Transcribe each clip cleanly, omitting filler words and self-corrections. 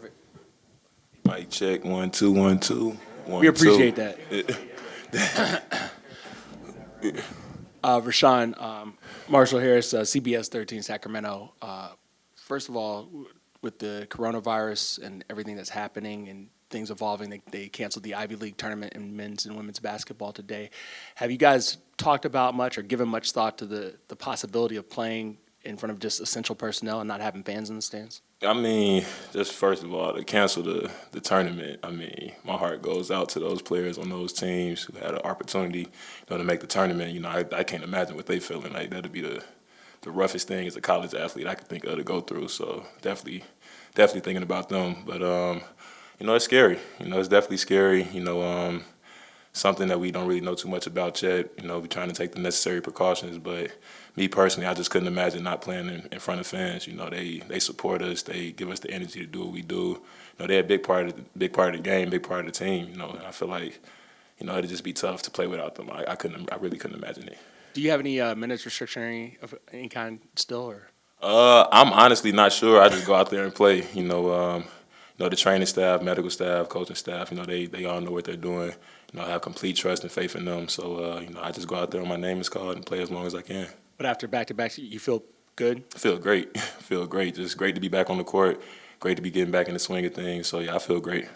Perfect. Mic check, 1 2 1 2 1 We appreciate 2. that. Richaun, Marshall Harris, CBS 13 Sacramento. First of all, with the coronavirus and everything that's happening and things evolving, they canceled the Ivy League tournament in men's and women's basketball today. Have you guys talked about much or given much thought to the possibility of playing in front of just essential personnel and not having fans in the stands? I mean, just first of all, to cancel the tournament, I mean, my heart goes out to those players on those teams who had an opportunity, to make the tournament. I can't imagine what they feeling like. That'd be the roughest thing as a college athlete I could think of to go through. So definitely thinking about them. But it's scary. It's definitely scary. Something that we don't really know too much about yet. We're trying to take the necessary precautions, but me personally, I just couldn't imagine not playing in front of fans. They support us. They give us the energy to do what we do. They're a big part of the game, big part of the team. And I feel like, it'd just be tough to play without them. I really couldn't imagine it. Do you have any minutes restriction of any kind still, or? I'm honestly not sure. I just go out there and play. The training staff, medical staff, coaching staff. They all know what they're doing. I have complete trust and faith in them. So I just go out there when my name is called and play as long as I can. But after back-to-backs, you feel good? I feel great. Feel great. Just great to be back on the court. Great to be getting back in the swing of things. So, yeah, I feel great.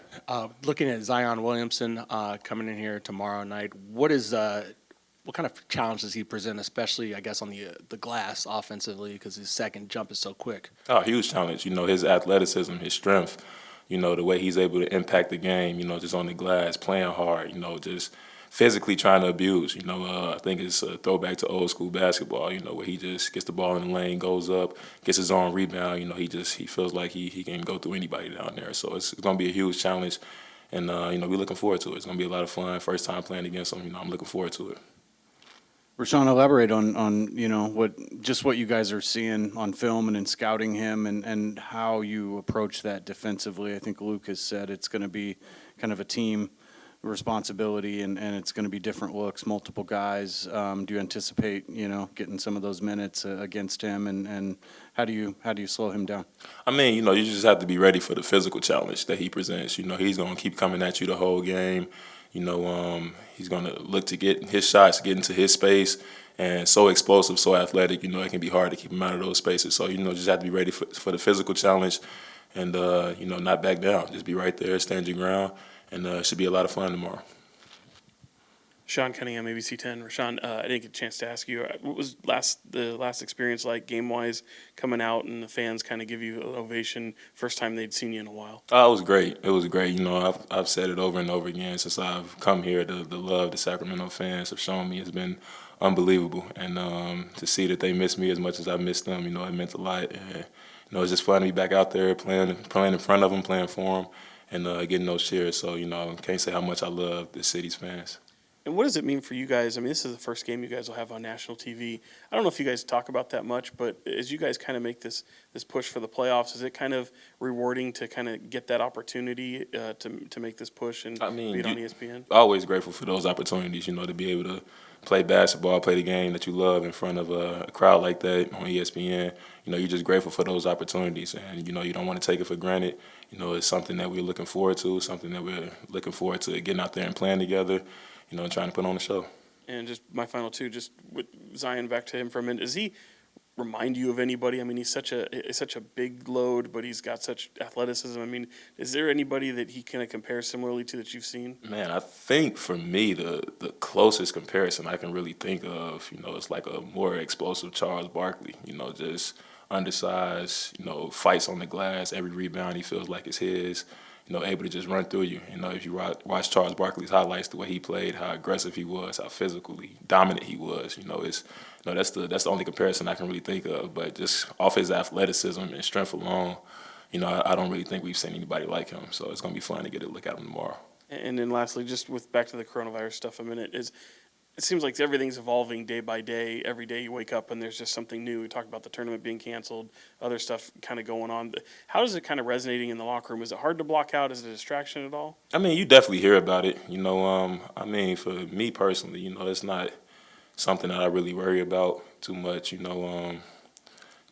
Looking at Zion Williamson coming in here tomorrow night, what kind of challenge does he present, especially, I guess, on the glass offensively because his second jump is so quick? Oh, huge challenge. His athleticism, his strength, the way he's able to impact the game, just on the glass, playing hard, just physically trying to abuse. I think it's a throwback to old school basketball, where he just gets the ball in the lane, goes up, gets his own rebound. He feels like he can go through anybody down there. So it's going to be a huge challenge. And, we're looking forward to it. It's going to be a lot of fun. First time playing against him, I'm looking forward to it. Richaun, elaborate on what you guys are seeing on film and in scouting him and how you approach that defensively. I think Luke has said it's going to be kind of a team responsibility and it's going to be different looks, multiple guys. Do you anticipate, getting some of those minutes against him and how do you slow him down? I mean, you just have to be ready for the physical challenge that he presents. He's going to keep coming at you the whole game. He's going to look to get his shots, get into his space, and so explosive, so athletic, it can be hard to keep him out of those spaces. So, just have to be ready for the physical challenge and, not back down. Just be right there, stand your ground, and it should be a lot of fun tomorrow. Sean Cunningham, ABC 10. Richaun, I didn't get a chance to ask you, what was the last experience like game-wise, coming out and the fans kind of give you an ovation, first time they'd seen you in a while? Oh, it was great. It was great. I've said it over and over again since I've come here. The love the Sacramento fans have shown me has been unbelievable. And to see that they miss me as much as I miss them, it meant a lot. And, it's just fun to be back out there playing in front of them, playing for them, and getting those cheers. So, can't say how much I love the city's fans. And what does it mean for you guys? I mean, this is the first game you guys will have on national TV. I don't know if you guys talk about that much, but as you guys kind of make this push for the playoffs, is it kind of rewarding to kind of get that opportunity to make this push and be it on ESPN? Always grateful for those opportunities, to be able to play basketball, play the game that you love in front of a crowd like that on ESPN. You're just grateful for those opportunities, and, you don't want to take it for granted. It's something that we're looking forward to, something that we're looking forward to getting out there and playing together. And trying to put on a show. And just my final two, just with Zion, back to him for a minute. Does he remind you of anybody? I mean, he's such a big load, but he's got such athleticism. I mean, is there anybody that he kind of compares similarly to that you've seen? Man, I think for me, the closest comparison I can really think of, it's like a more explosive Charles Barkley. Just undersized, fights on the glass. Every rebound he feels like it's his. Able to just run through you. If you watch Charles Barkley's highlights, the way he played, how aggressive he was, how physically dominant he was, that's the only comparison I can really think of. But just off his athleticism and strength alone, I don't really think we've seen anybody like him. So it's going to be fun to get a look at him tomorrow. And then lastly, just with back to the coronavirus stuff a minute, it seems like everything's evolving day by day. Every day you wake up and there's just something new. We talked about the tournament being canceled, other stuff kind of going on. How is it kind of resonating in the locker room? Is it hard to block out? Is it a distraction at all? I mean, you definitely hear about it. For me personally, it's not something that I really worry about too much.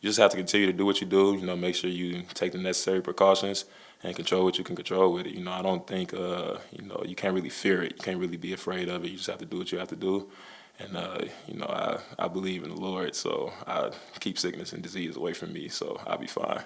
you just have to continue to do what you do. You know, make sure you take the necessary precautions and control what you can control with it. You know, I don't think you know, you can't really fear it. You can't really be afraid of it. You just have to do what you have to do. And you know, I believe in the Lord, so I keep sickness and disease away from me. So I'll be fine.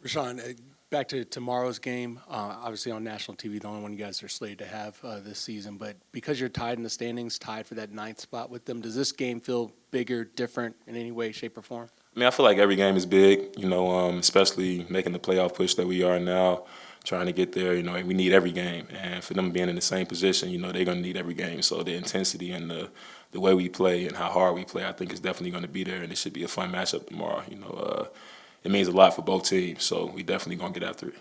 Richaun, back to tomorrow's game, obviously on national TV, the only one you guys are slated to have this season. But because you're tied in the standings, tied for that 9th spot with them, does this game feel bigger, different in any way, shape, or form? I mean, I feel like every game is big, you know, especially making the playoff push that we are now, trying to get there. You know, we need every game. And for them being in the same position, you know, they're going to need every game. So the intensity and the way we play and how hard we play, I think is definitely going to be there. And it should be a fun matchup tomorrow. You know, it means a lot for both teams. So we definitely going to get after it.